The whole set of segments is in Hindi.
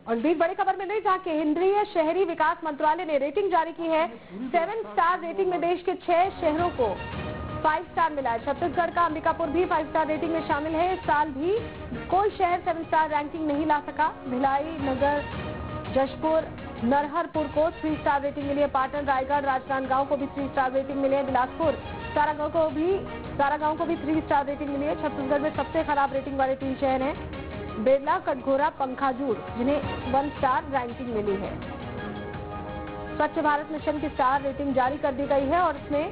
और बीच बड़ी खबर मिल रही जहां केंद्रीय शहरी विकास मंत्रालय ने रेटिंग जारी की है। 7 स्टार रेटिंग में देश के 6 शहरों को 5 स्टार मिला है। छत्तीसगढ़ का अंबिकापुर भी 5 स्टार रेटिंग में शामिल है। इस साल भी कोई शहर 7 स्टार रैंकिंग नहीं ला सका। भिलाई, नगर, जशपुर, नरहरपुर को 3 स्टार रेटिंग मिली है। पाटन, रायगढ़, राजनांदगांव को भी 3 स्टार रेटिंग मिली है। बिलासपुर, सारागांव को भी 3 स्टार रेटिंग मिली है। छत्तीसगढ़ में सबसे खराब रेटिंग वाले 3 शहर हैं बेरला, कटघोरा, पंखाजूर, जिन्हें 1 स्टार रैंकिंग मिली है। स्वच्छ भारत मिशन की स्टार रेटिंग जारी कर दी गई है और इसमें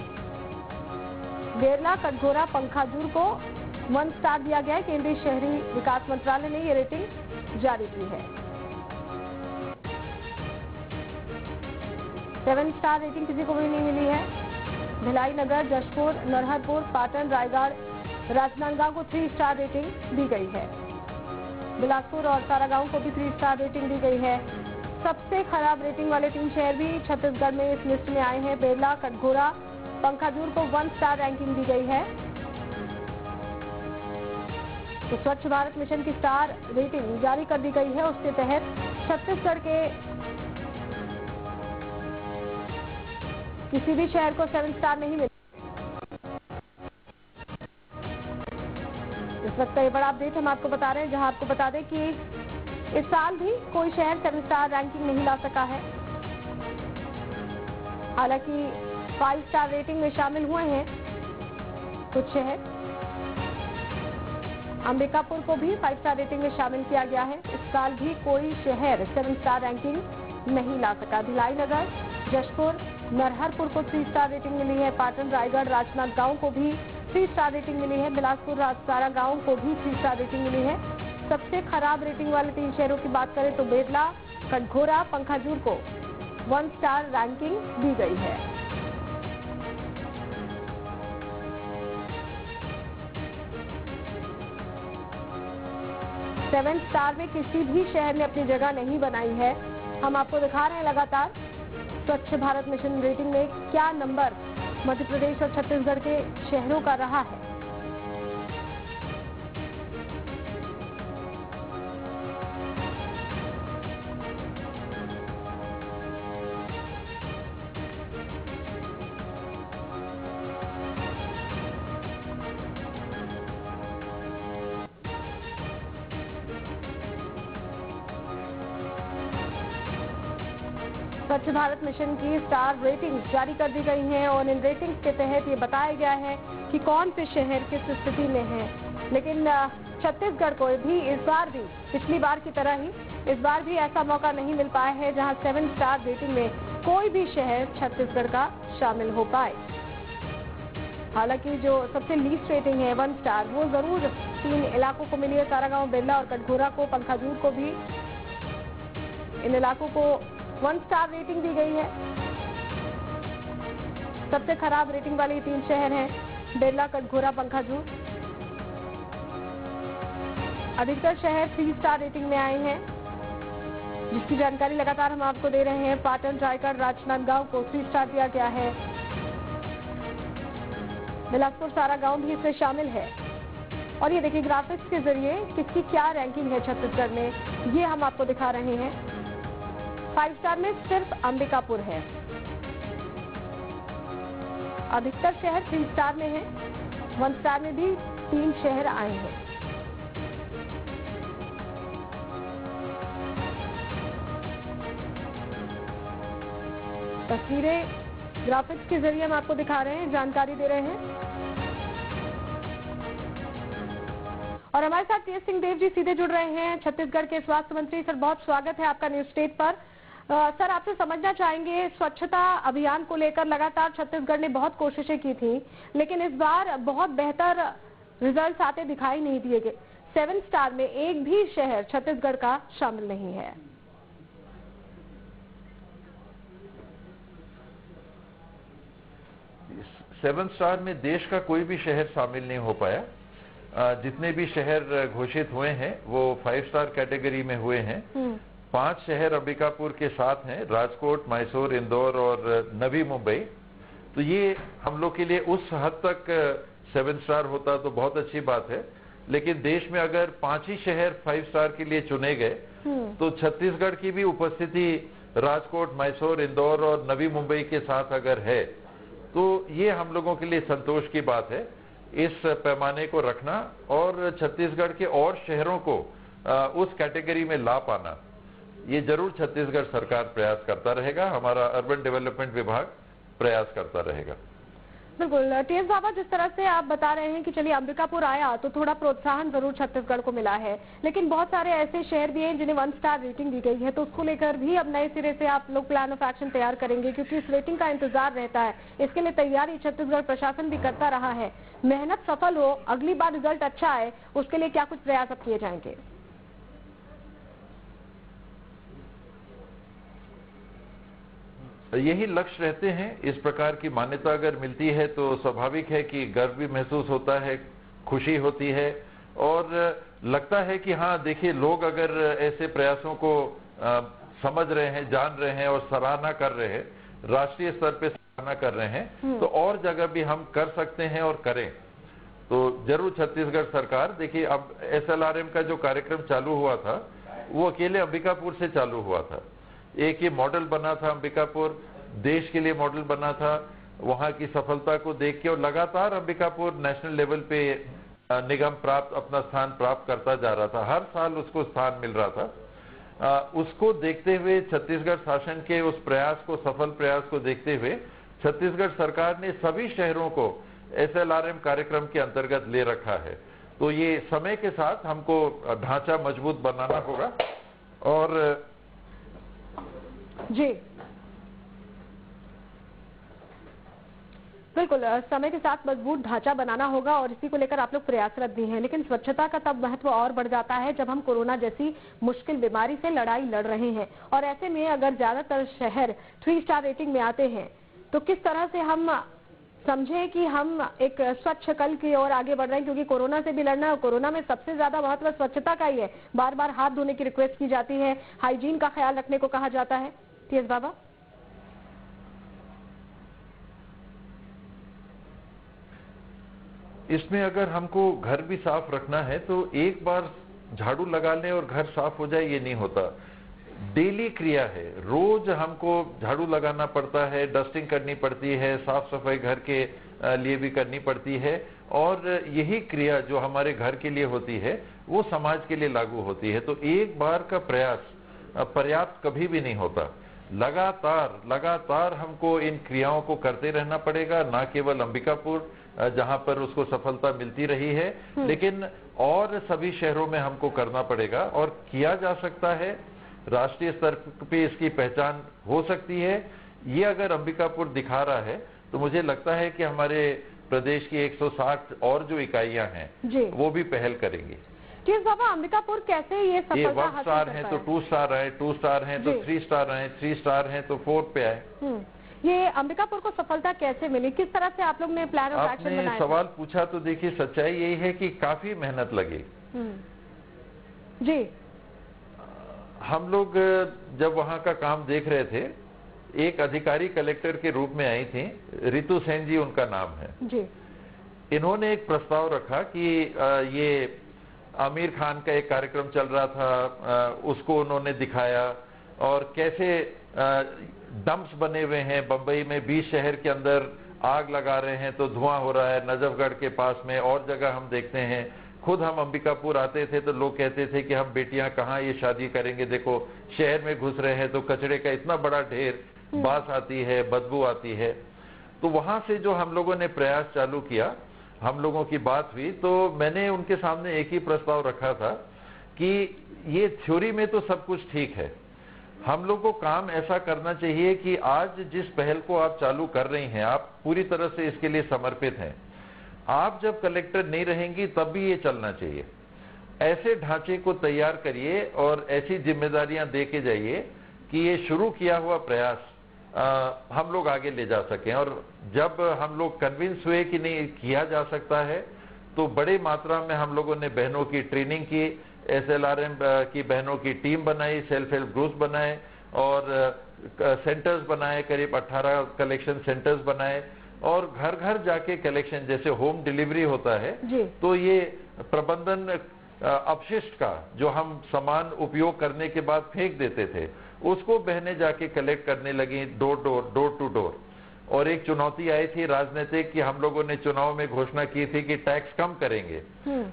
बेरला, कटघोरा, पंखाजूर को 1 स्टार दिया गया है। केंद्रीय शहरी विकास मंत्रालय ने यह रेटिंग जारी की है। 7 स्टार रेटिंग किसी को भी नहीं मिली है। भिलाई, नगर, जशपुर, नरहरपुर, पाटन, रायगढ़, राजनांदगांव को 3 स्टार रेटिंग दी गई है। बिलासपुर और सारागांव को भी 3 स्टार रेटिंग दी गई है। सबसे खराब रेटिंग वाले 3 शहर भी छत्तीसगढ़ में इस लिस्ट में आए हैं। बेरला, कटघोरा, पंखाजूर को 1 स्टार रैंकिंग दी गई है। तो स्वच्छ भारत मिशन की स्टार रेटिंग जारी कर दी गई है। उसके तहत छत्तीसगढ़ के किसी भी शहर को 7 स्टार नहीं मिला। इस वक्त का ये बड़ा अपडेट हम आपको बता रहे हैं, जहां आपको बता दें कि इस साल भी कोई शहर 7 स्टार रैंकिंग नहीं ला सका है। हालांकि 5 स्टार रेटिंग में शामिल हुए हैं कुछ शहर। अंबिकापुर को भी 5 स्टार रेटिंग में शामिल किया गया है। इस साल भी कोई शहर 7 स्टार रैंकिंग नहीं ला सका। भिलाई, नगर, जशपुर, नरहरपुर को 3 स्टार रेटिंग मिली है। पाटन, रायगढ़, राजनांदगांव को भी 3 स्टार रेटिंग मिली है। बिलासपुर, सारागांव को भी 3 स्टार रेटिंग मिली है। सबसे खराब रेटिंग वाले 3 शहरों की बात करें तो बेरला, कटघोरा, पंखाजूर को 1 स्टार रैंकिंग दी गई है। सेवन स्टार में किसी भी शहर ने अपनी जगह नहीं बनाई है। हम आपको दिखा रहे हैं लगातार स्वच्छ भारत मिशन रेटिंग में क्या नंबर मध्य प्रदेश और छत्तीसगढ़ के शहरों का रहा है। स्वच्छ भारत मिशन की स्टार रेटिंग जारी कर दी गई हैं और इन रेटिंग्स के तहत ये बताया गया है कि कौन से शहर किस स्थिति में हैं। लेकिन छत्तीसगढ़ को भी इस बार भी पिछली बार की तरह ही इस बार भी ऐसा मौका नहीं मिल पाया है जहां 7 स्टार रेटिंग में कोई भी शहर छत्तीसगढ़ का शामिल हो पाए। हालांकि जो सबसे लीस्ट रेटिंग है 1 स्टार वो जरूर 3 इलाकों को मिली है। सारागांव, बेरला और कटघोरा को, पंखाजूर को भी इन इलाकों को 1 स्टार रेटिंग दी गई है। सबसे खराब रेटिंग वाले 3 शहर हैं बेरला, कटघोरा, पंखाजूर। अधिकतर शहर 3 स्टार रेटिंग में आए हैं, जिसकी जानकारी लगातार हम आपको दे रहे हैं। पाटन, रायगढ़, राजनांदगांव को 3 स्टार दिया गया है। बिलासपुर, सारागांव भी इसमें शामिल है। और ये देखिए ग्राफिक्स के जरिए किसकी क्या रैंकिंग है छत्तीसगढ़ में, ये हम आपको दिखा रहे हैं। 5 स्टार में सिर्फ अंबिकापुर है। अधिकतर शहर 3 स्टार में हैं। 1 स्टार में भी 3 शहर आए हैं। तस्वीरें ग्राफिक्स के जरिए हम आपको दिखा रहे हैं, जानकारी दे रहे हैं। और हमारे साथ टीएस सिंहदेव जी सीधे जुड़ रहे हैं, छत्तीसगढ़ के स्वास्थ्य मंत्री। सर, बहुत स्वागत है आपका न्यूज स्टेट पर। सर, आपसे समझना चाहेंगे, स्वच्छता अभियान को लेकर लगातार छत्तीसगढ़ ने बहुत कोशिशें की थी, लेकिन इस बार बहुत बेहतर रिजल्ट्स आते दिखाई नहीं दिए गए। 7 स्टार में एक भी शहर छत्तीसगढ़ का शामिल नहीं है। 7 स्टार में देश का कोई भी शहर शामिल नहीं हो पाया। जितने भी शहर घोषित हुए हैं वो 5 स्टार कैटेगरी में हुए हैं। 5 शहर अंबिकापुर के साथ हैं, राजकोट, मैसूर, इंदौर और नवी मुंबई। तो ये हम लोग के लिए उस हद तक 7 स्टार होता तो बहुत अच्छी बात है, लेकिन देश में अगर 5 ही शहर 5 स्टार के लिए चुने गए तो छत्तीसगढ़ की भी उपस्थिति राजकोट, मैसूर, इंदौर और नवी मुंबई के साथ अगर है तो ये हम लोगों के लिए संतोष की बात है। इस पैमाने को रखना और छत्तीसगढ़ के और शहरों को उस कैटेगरी में ला पाना, ये जरूर छत्तीसगढ़ सरकार प्रयास करता रहेगा, हमारा अर्बन डेवलपमेंट विभाग प्रयास करता रहेगा। बिल्कुल टीएस बाबा, जिस तरह से आप बता रहे हैं कि चलिए अंबिकापुर आया तो थोड़ा प्रोत्साहन जरूर छत्तीसगढ़ को मिला है, लेकिन बहुत सारे ऐसे शहर भी हैं जिन्हें 1 स्टार रेटिंग दी गई है, तो उसको लेकर भी अब नए सिरे से आप लोग प्लान ऑफ एक्शन तैयार करेंगे, क्योंकि इस रेटिंग का इंतजार रहता है। इसके लिए तैयारी छत्तीसगढ़ प्रशासन भी करता रहा है। मेहनत सफल हो, अगली बार रिजल्ट अच्छा आए, उसके लिए क्या कुछ प्रयास अब किए जाएंगे? यही लक्ष्य रहते हैं। इस प्रकार की मान्यता अगर मिलती है तो स्वाभाविक है कि गर्व भी महसूस होता है, खुशी होती है और लगता है कि हाँ देखिए, लोग अगर ऐसे प्रयासों को समझ रहे हैं, जान रहे हैं और सराहना कर रहे हैं, राष्ट्रीय स्तर पे सराहना कर रहे हैं, तो और जगह भी हम कर सकते हैं और करें। तो जरूर छत्तीसगढ़ सरकार, देखिए अब SLRM का जो कार्यक्रम चालू हुआ था वो अकेले अंबिकापुर से चालू हुआ था। एक ये मॉडल बना था, अंबिकापुर देश के लिए मॉडल बना था। वहां की सफलता को देख के और लगातार अंबिकापुर नेशनल लेवल पे निगम प्राप्त, अपना स्थान प्राप्त करता जा रहा था, हर साल उसको स्थान मिल रहा था। उसको देखते हुए छत्तीसगढ़ शासन के उस प्रयास को, सफल प्रयास को देखते हुए छत्तीसगढ़ सरकार ने सभी शहरों को SLRM कार्यक्रम के अंतर्गत ले रखा है। तो ये समय के साथ हमको ढांचा मजबूत बनाना होगा और जी बिल्कुल, समय के साथ मजबूत ढांचा बनाना होगा और इसी को लेकर आप लोग प्रयासरत भी हैं। लेकिन स्वच्छता का तब महत्व और बढ़ जाता है जब हम कोरोना जैसी मुश्किल बीमारी से लड़ाई लड़ रहे हैं, और ऐसे में अगर ज्यादातर शहर 3 स्टार रेटिंग में आते हैं तो किस तरह से हम समझे कि हम एक स्वच्छ कल की ओर आगे बढ़ रहे हैं, क्योंकि कोरोना से भी लड़ना है। कोरोना में सबसे ज्यादा महत्व स्वच्छता का ही है। बार बार हाथ धोने की रिक्वेस्ट की जाती है, हाइजीन का ख्याल रखने को कहा जाता है। टीएस बाबा, इसमें अगर हमको घर भी साफ रखना है तो एक बार झाड़ू लगा लें और घर साफ हो जाए, ये नहीं होता। डेली क्रिया है, रोज हमको झाड़ू लगाना पड़ता है, डस्टिंग करनी पड़ती है, साफ सफाई घर के लिए भी करनी पड़ती है, और यही क्रिया जो हमारे घर के लिए होती है वो समाज के लिए लागू होती है। तो एक बार का प्रयास पर्याप्त कभी भी नहीं होता। लगातार हमको इन क्रियाओं को करते रहना पड़ेगा, ना केवल अंबिकापुर जहां पर उसको सफलता मिलती रही है, लेकिन और सभी शहरों में हमको करना पड़ेगा और किया जा सकता है। राष्ट्रीय स्तर पे इसकी पहचान हो सकती है। ये अगर अंबिकापुर दिखा रहा है तो मुझे लगता है कि हमारे प्रदेश की 160 और जो इकाइयां हैं वो भी पहल करेंगी। टीएस बाबा, अंबिकापुर कैसे ये सफलता हासिल हासिल 1 स्टार है तो 2 स्टार आए, 2 स्टार हैं तो 3 स्टार आए, 3 स्टार हैं तो 4 पे आए। ये अंबिकापुर को सफलता कैसे मिली, किस तरह से आप लोग ने प्लान ऑफ एक्शन बनाया? आपने सवाल पूछा तो देखिए, सच्चाई यही है कि काफी मेहनत लगी। जी, हम लोग जब वहां का काम देख रहे थे, एक अधिकारी कलेक्टर के रूप में आई थी, रितु सेन जी उनका नाम है जी। इन्होंने एक प्रस्ताव रखा कि ये आमिर खान का एक कार्यक्रम चल रहा था, उसको उन्होंने दिखाया और कैसे डंप्स बने हुए हैं बंबई में, 20 शहर के अंदर आग लगा रहे हैं तो धुआं हो रहा है, नजफगढ़ के पास में और जगह हम देखते हैं। खुद हम अंबिकापुर आते थे तो लोग कहते थे कि हम बेटियां कहाँ ये शादी करेंगे, देखो शहर में घुस रहे हैं तो कचरे का इतना बड़ा ढेर, बास आती है, बदबू आती है। तो वहां से जो हम लोगों ने प्रयास चालू किया, हम लोगों की बात हुई, तो मैंने उनके सामने एक ही प्रस्ताव रखा था कि ये थ्योरी में तो सब कुछ ठीक है, हम लोग को काम ऐसा करना चाहिए कि आज जिस पहल को आप चालू कर रही हैं, आप पूरी तरह से इसके लिए समर्पित हैं। आप जब कलेक्टर नहीं रहेंगी तब भी ये चलना चाहिए। ऐसे ढांचे को तैयार करिए और ऐसी जिम्मेदारियां दे के जाइए कि ये शुरू किया हुआ प्रयास हम लोग आगे ले जा सकें। और जब हम लोग कन्विंस हुए कि नहीं किया जा सकता है, तो बड़ी मात्रा में हम लोगों ने बहनों की ट्रेनिंग की, SLRM की बहनों की टीम बनाई, सेल्फ हेल्प ग्रुप्स बनाए और सेंटर्स बनाए, करीब 18 कलेक्शन सेंटर्स बनाए और घर घर जाके कलेक्शन, जैसे होम डिलीवरी होता है, तो ये प्रबंधन अपशिष्ट का, जो हम सामान उपयोग करने के बाद फेंक देते थे, उसको बहनें जाके कलेक्ट करने लगी डोर टू डोर। और एक चुनौती आई थी राजनीतिक कि हम लोगों ने चुनाव में घोषणा की थी कि टैक्स कम करेंगे,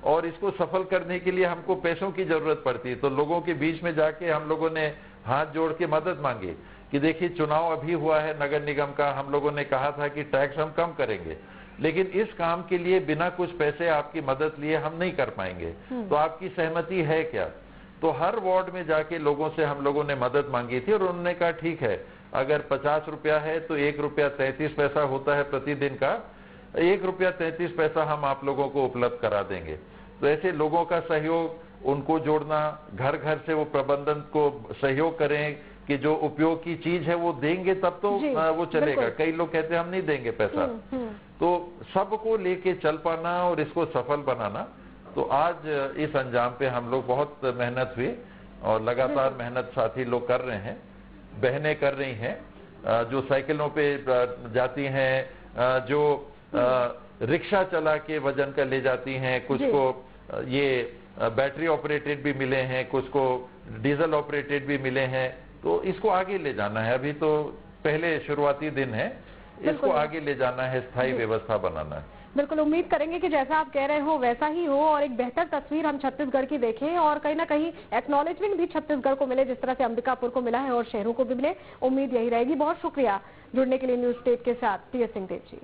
और इसको सफल करने के लिए हमको पैसों की जरूरत पड़ती। तो लोगों के बीच में जाके हम लोगों ने हाथ जोड़ के मदद मांगी कि देखिए चुनाव अभी हुआ है नगर निगम का, हम लोगों ने कहा था कि टैक्स हम कम करेंगे, लेकिन इस काम के लिए बिना कुछ पैसे आपकी मदद लिए हम नहीं कर पाएंगे, तो आपकी सहमति है क्या? तो हर वार्ड में जाके लोगों से हम लोगों ने मदद मांगी थी और उन्होंने कहा ठीक है, अगर 50 रुपया है तो 1 रुपया 33 पैसा होता है प्रतिदिन का, 1 रुपया 33 पैसा हम आप लोगों को उपलब्ध करा देंगे। तो ऐसे लोगों का सहयोग, उनको जोड़ना, घर घर से वो प्रबंधन को सहयोग करें कि जो उपयोग की चीज है वो देंगे तब तो वो चलेगा। कई लोग कहते हैं हम नहीं देंगे पैसा, तो सबको लेके चल पाना और इसको सफल बनाना। तो आज इस अंजाम पे हम लोग बहुत मेहनत हुई और लगातार मेहनत साथी लोग कर रहे हैं, बहनें कर रही हैं, जो साइकिलों पे जाती हैं, जो रिक्शा चला के वजन का ले जाती हैं, कुछ को ये बैटरी ऑपरेटेड भी मिले हैं, कुछ को डीजल ऑपरेटेड भी मिले हैं। तो इसको आगे ले जाना है, अभी तो पहले शुरुआती दिन है, इसको आगे ले जाना है, स्थायी व्यवस्था बनाना है। बिल्कुल उम्मीद करेंगे कि जैसा आप कह रहे हो वैसा ही हो और एक बेहतर तस्वीर हम छत्तीसगढ़ की देखें और कहीं ना कहीं एक्नॉलेजमेंट भी छत्तीसगढ़ को मिले जिस तरह से अंबिकापुर को मिला है और शहरों को भी मिले। उम्मीद यही रहेगी। बहुत शुक्रिया जुड़ने के लिए न्यूज स्टेट के साथ टी एस सिंहदेव जी।